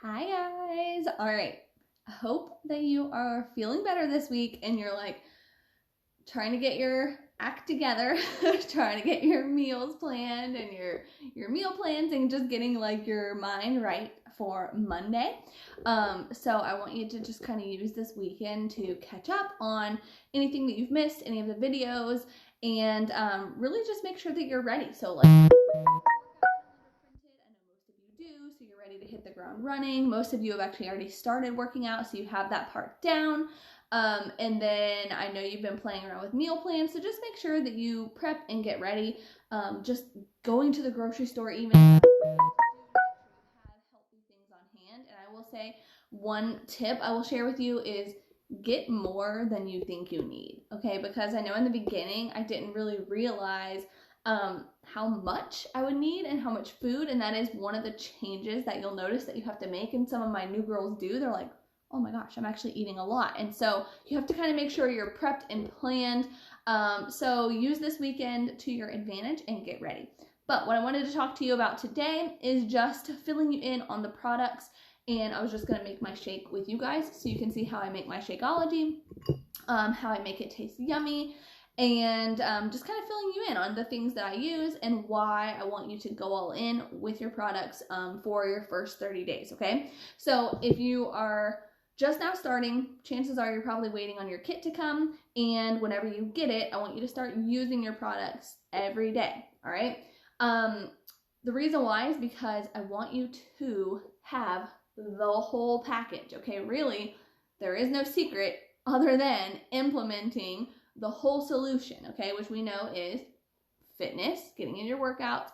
Hi guys. All right. I hope that you are feeling better this week and you're like trying to get your act together, trying to get your meals planned and your meal plans and just getting like your mind right for Monday. So I want you to just kind of use this weekend to catch up on anything that you've missed, any of the videos, and really just make sure that you're ready. So like so you're ready to hit the ground running. Most of you have actually already started working out, so you have that part down. And then I know you've been playing around with meal plans, so just make sure that you prep and get ready. Just going to the grocery store, even have healthy things on hand. And I will say one tip I will share with you is get more than you think you need, okay? Because I know in the beginning I didn't really realize how much I would need and how much food, and that is one of the changes that you'll notice that you have to make, and some of my new girls do. They're like, oh my gosh, I'm actually eating a lot. And so you have to kind of make sure you're prepped and planned. So use this weekend to your advantage and get ready. But what I wanted to talk to you about today is just filling you in on the products, and I was just going to make my shake with you guys so you can see how I make my Shakeology, how I make it taste yummy, and just kind of filling you in on the things that I use and why I want you to go all in with your products for your first 30 days, okay? So if you are just now starting, chances are you're probably waiting on your kit to come, and whenever you get it, I want you to start using your products every day, all right? The reason why is because I want you to have the whole package, okay? Really, there is no secret other than implementing the whole solution, okay, which we know is fitness, getting in your workouts,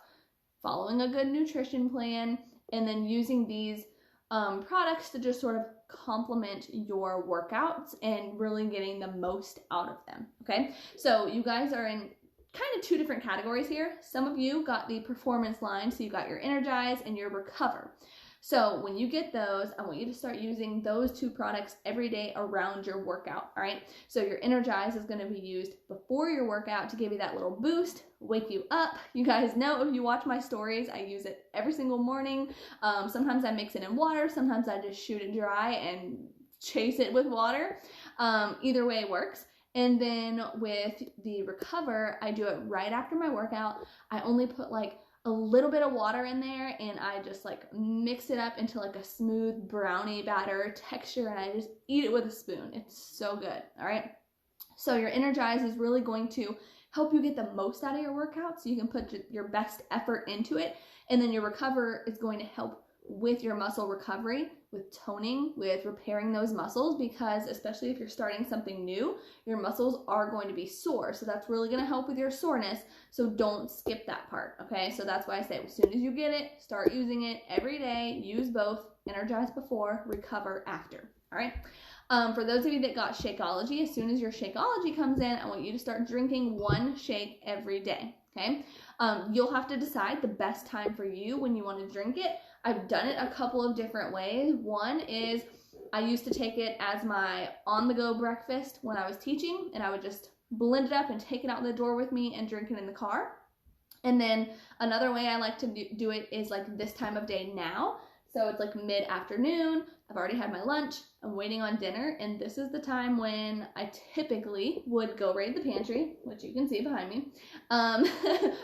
following a good nutrition plan, and then using these products to just sort of complement your workouts and really getting the most out of them, okay? So you guys are in kind of two different categories here. Some of you got the performance line, so you got your Energize and your Recover. So when you get those, I want you to start using those two products every day around your workout, all right? So your Energize is gonna be used before your workout to give you that little boost, wake you up. You guys know if you watch my stories, I use it every single morning. Sometimes I mix it in water, sometimes I just shoot it dry and chase it with water. Either way works. And then with the Recover, I do it right after my workout. I only put like a little bit of water in there and I just like mix it up into like a smooth brownie batter texture, and I just eat it with a spoon. It's so good, all right? So your Energize is really going to help you get the most out of your workout so you can put your best effort into it. And then your Recover is going to help with your muscle recovery, with toning, with repairing those muscles, because especially if you're starting something new, your muscles are going to be sore. So that's really going to help with your soreness. So don't skip that part, okay? So that's why I say as soon as you get it, start using it every day. Use both. Energize before, Recover after, all right? For those of you that got Shakeology, as soon as your Shakeology comes in, I want you to start drinking one shake every day, okay? You'll have to decide the best time for you when you want to drink it. I've done it a couple of different ways. One is I used to take it as my on-the-go breakfast when I was teaching, and I would just blend it up and take it out the door with me and drink it in the car. And then another way I like to do it is like this time of day now. So it's like mid-afternoon, I've already had my lunch, I'm waiting on dinner, and this is the time when I typically would go raid the pantry, which you can see behind me,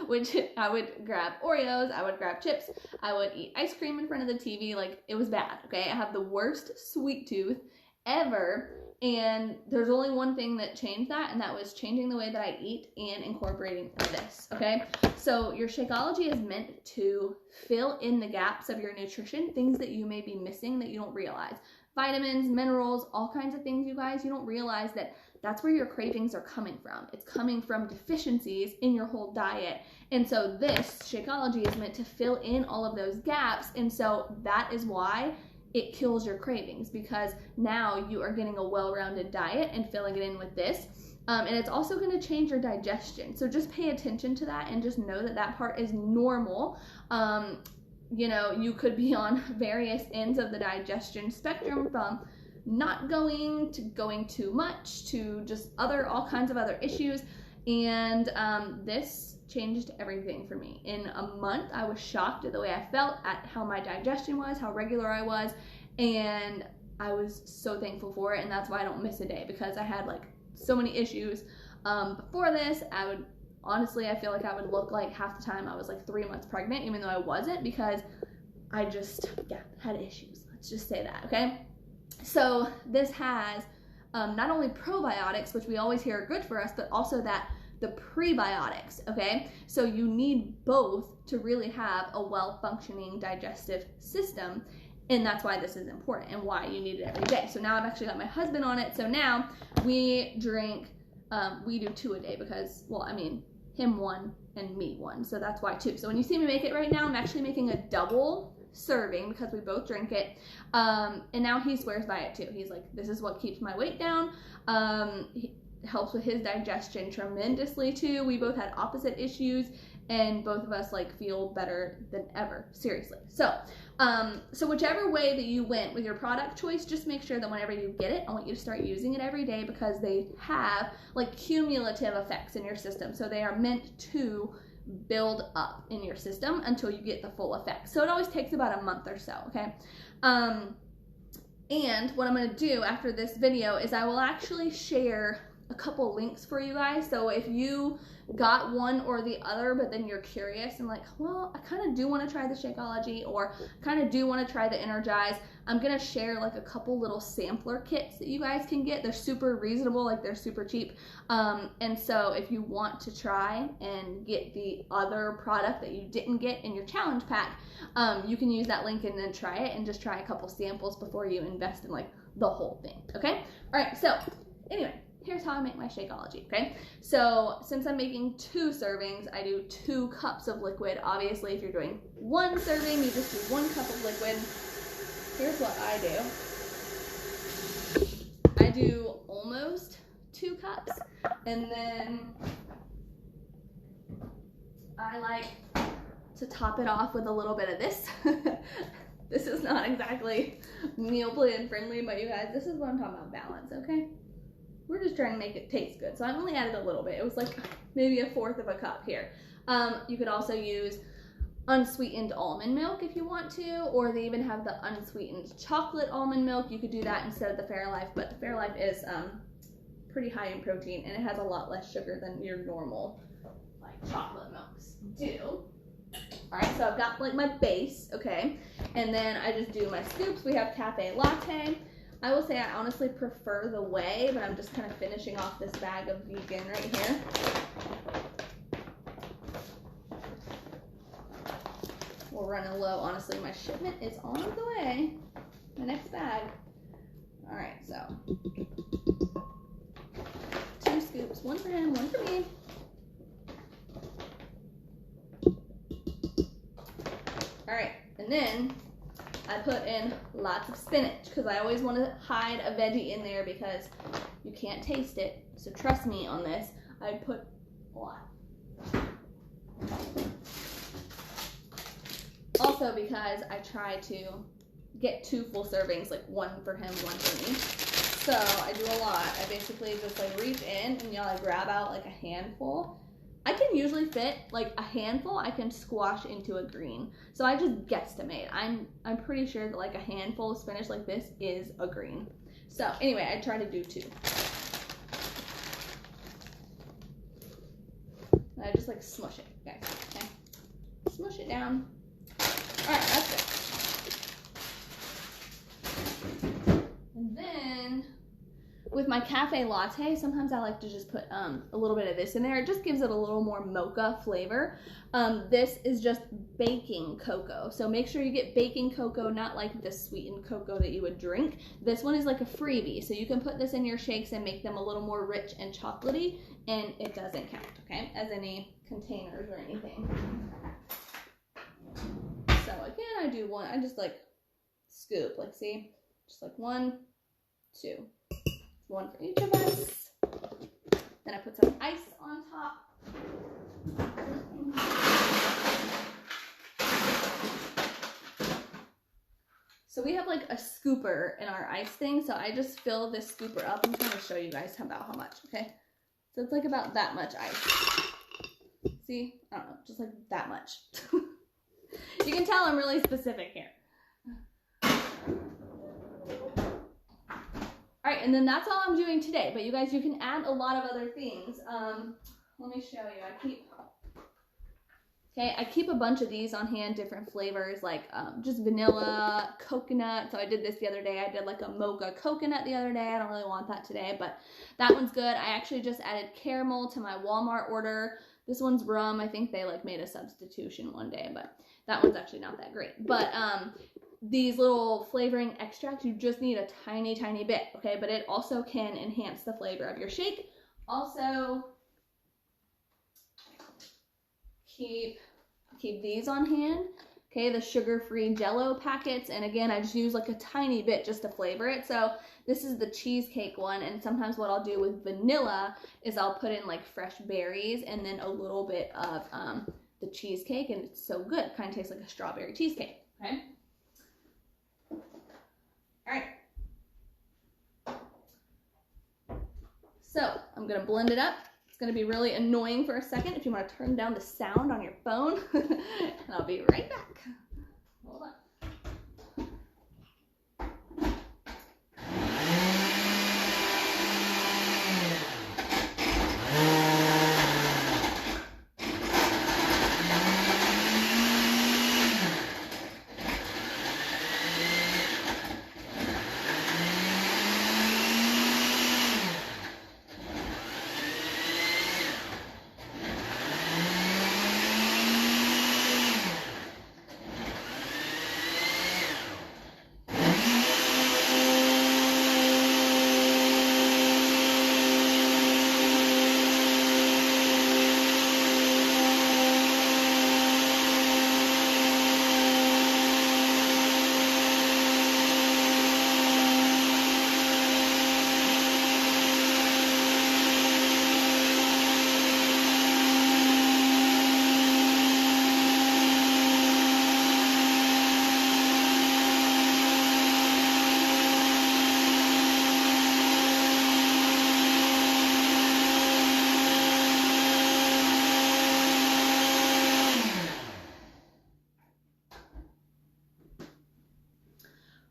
which I would grab Oreos, I would grab chips, I would eat ice cream in front of the TV. Like, it was bad, okay? I have the worst sweet tooth ever, and there's only one thing that changed that, and that was changing the way that I eat and incorporating this, okay? So your Shakeology is meant to fill in the gaps of your nutrition, things that you may be missing that you don't realize. Vitamins, minerals, all kinds of things, you guys. You don't realize that that's where your cravings are coming from. It's coming from deficiencies in your whole diet. And so this Shakeology is meant to fill in all of those gaps, and so that is why it kills your cravings, because now you are getting a well-rounded diet and filling it in with this. And it's also going to change your digestion. So just pay attention to that and just know that that part is normal. You know, you could be on various ends of the digestion spectrum, from not going to going too much to just all kinds of other issues. And this changed everything for me. In a month, I was shocked at the way I felt, at how my digestion was, how regular I was, and I was so thankful for it. And that's why I don't miss a day, because I had like so many issues before this. Honestly, I feel like I would look like half the time I was like 3 months pregnant, even though I wasn't, because I just, had issues. Let's just say that, okay? So this has not only probiotics, which we always hear are good for us, but also the prebiotics, okay? So you need both to really have a well-functioning digestive system, and that's why this is important and why you need it every day. So now I've actually got my husband on it. So now we drink, we do 2 a day because, well, I mean, him 1 and me 1. So that's why 2. So when you see me make it right now, I'm actually making a double serving because we both drink it. And now he swears by it too. He's like, this is what keeps my weight down. It helps with his digestion tremendously too. We both had opposite issues, and both of us like feel better than ever, seriously. So whichever way that you went with your product choice, just make sure that whenever you get it, I want you to start using it every day, because they have like cumulative effects in your system. So they are meant to build up in your system until you get the full effect. So it always takes about a month or so, okay? And what I'm going to do after this video is I will actually share a couple links for you guys. So if you got one or the other, but then you're curious and like, well, I kind of do want to try the Shakeology, or kind of do want to try the Energize, I'm going to share like a couple little sampler kits that you guys can get. They're super reasonable, like they're super cheap. And so if you want to try and get the other product that you didn't get in your challenge pack, you can use that link and then try it, and just try a couple samples before you invest in like the whole thing, okay? All right, so anyway, here's how I make my Shakeology, okay? So since I'm making 2 servings, I do 2 cups of liquid. Obviously, if you're doing 1 serving, you just do 1 cup of liquid. Here's what I do. I do almost 2 cups, and then I like to top it off with a little bit of this. This is not exactly meal plan friendly, but you guys, this is what I'm talking about, balance, okay? We're just trying to make it taste good. So I only added a little bit. It was like maybe 1/4 of a cup here. You could also use unsweetened almond milk if you want to, or they even have the unsweetened chocolate almond milk. You could do that instead of the Fairlife, but the Fairlife is pretty high in protein, and it has a lot less sugar than your normal like chocolate milks do. All right, so I've got like my base, okay, and then I just do my scoops. We have cafe latte. I will say I honestly prefer the whey, but I'm just kind of finishing off this bag of vegan right here. We're running low. Honestly, my shipment is on the way. My next bag. All right, so 2 scoops, 1 for him, 1 for me. All right, and then I put in lots of spinach, because I always want to hide a veggie in there because you can't taste it. So trust me on this. I put a lot. Also because I try to get 2 full servings, like 1 for him, 1 for me. So I do a lot. I basically just like reach in and I grab out like a handful. I can usually fit like a handful I can squash into a green. So I just guesstimate. I'm pretty sure that like a handful of spinach like this is a green. So anyway, I try to do 2. And I just like smush it, guys. Okay. Smush it down. Alright, that's it. And then with my cafe latte, sometimes I like to just put a little bit of this in there. It just gives it a little more mocha flavor. This is just baking cocoa. So make sure you get baking cocoa, not like the sweetened cocoa that you would drink. This one is like a freebie. So you can put this in your shakes and make them a little more rich and chocolatey, and it doesn't count, okay, as any containers or anything. So again, I do 1, I just like scoop, like see, just like 1, 2. 1 for each of us. Then I put some ice on top. So we have like a scooper in our ice thing. So I just fill this scooper up. I'm trying to show you guys about how much, okay? So it's like about that much ice. See? I don't know, just like that much. You can tell I'm really specific here. All right, and then that's all I'm doing today. But you guys, you can add a lot of other things. Let me show you. I keep a bunch of these on hand, different flavors, like just vanilla, coconut. So I did this the other day. I did like a mocha coconut the other day. I don't really want that today, but that one's good. I actually just added caramel to my Walmart order. This one's rum. I think they like made a substitution one day, but that one's actually not that great. But these little flavoring extracts, you just need a tiny, tiny bit, okay? But it also can enhance the flavor of your shake. Also, keep these on hand, okay? The sugar-free Jell-O packets, and again, I just use like a tiny bit just to flavor it. So this is the cheesecake one, and sometimes what I'll do with vanilla is I'll put in like fresh berries and then a little bit of the cheesecake, and it's so good. It kind of tastes like a strawberry cheesecake, okay? All right. So I'm gonna blend it up. It's gonna be really annoying for a second if you want to turn down the sound on your phone, and I'll be right back. Hold on.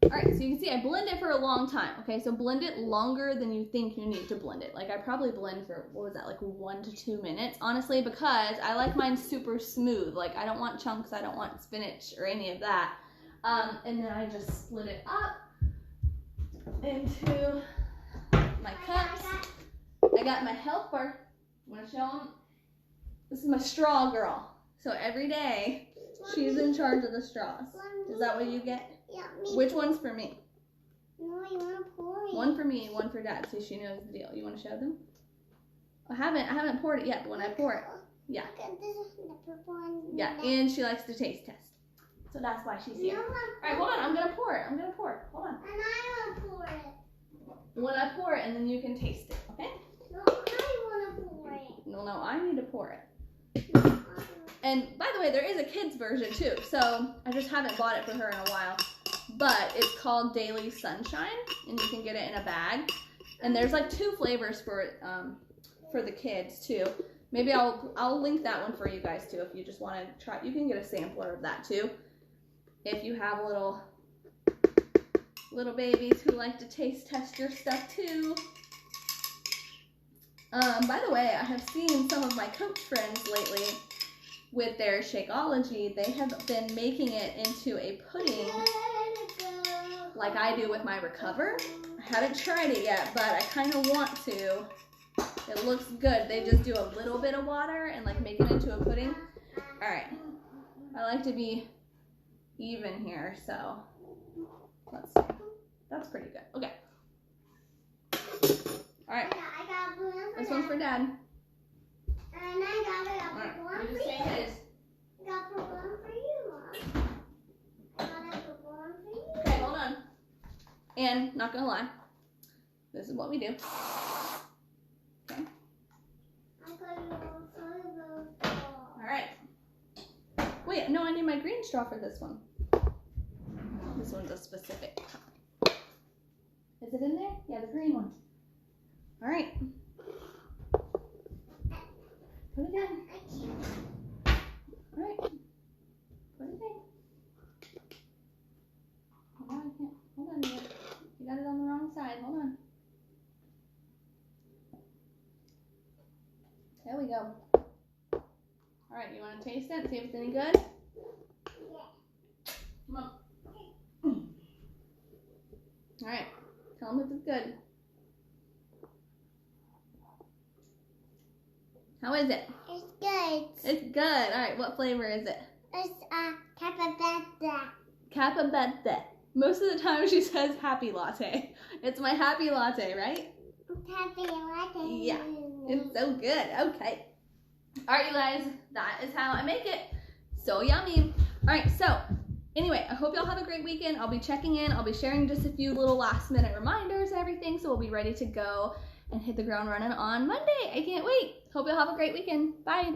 All right, so you can see I blend it for a long time, okay? So blend it longer than you think you need to blend it. Like I probably blend for, what was that, like 1 to 2 minutes, honestly, because I like mine super smooth. Like I don't want chunks, I don't want spinach or any of that. And then I just split it up into my cups. I got my helper. I'm gonna show them. This is my straw girl. So every day, she's in charge of the straws. Is that what you get? Yeah, me. Which one's for me? No, you want to pour it. One for me, one for Dad, so she knows the deal. You want to show them? I haven't poured it yet, but when I pour it, yeah. This is the purple one. Yeah, and she likes to taste test. So that's why she's here. All right, hold on. I'm going to pour it. Hold on. And I want to pour it. When I pour it, and then you can taste it, okay? No, I want to pour it. No, I need to pour it. And by the way, there is a kid's version too, so I just haven't bought it for her in a while. But it's called Daily Sunshine, and you can get it in a bag. And there's like 2 flavors for the kids too. Maybe I'll link that one for you guys too if you just want to try. You can get a sampler of that too. If you have little babies who like to taste test your stuff too. By the way, I have seen some of my coach friends lately with their Shakeology. They have been making it into a pudding like I do with my Recover. I haven't tried it yet, but I kind of want to. It looks good. They just do a little bit of water and like make it into a pudding. All right. I like to be even here, so let's see. That's pretty good. Okay. All right. This one's for Dad. And I got one for you. It is. I got one for you, Mom. I got one for you. Okay, hold on. And not gonna lie, this is what we do. Okay. I got you All right. Wait, no, I need my green straw for this one. This one's a specific kind. Is it in there? Yeah, the green one. All right. Put it in. I can't. Alright. Put it in. Hold on, I can't. Hold on yet. You got it on the wrong side. Hold on. There we go. Alright, you want to taste it? See if it's any good? Yeah. Come on. Alright. Tell them if it's good. How is it? It's good. It's good. Alright, what flavor is it? It's capybara. Capybara. Most of the time she says happy latte. It's my happy latte, right? Capybara. Yeah. It's so good. Okay. Alright, you guys. That is how I make it. So yummy. Alright, so anyway, I hope y'all have a great weekend. I'll be checking in. I'll be sharing just a few little last minute reminders and everything. So we'll be ready to go and hit the ground running on Monday. I can't wait. Hope y'all have a great weekend. Bye.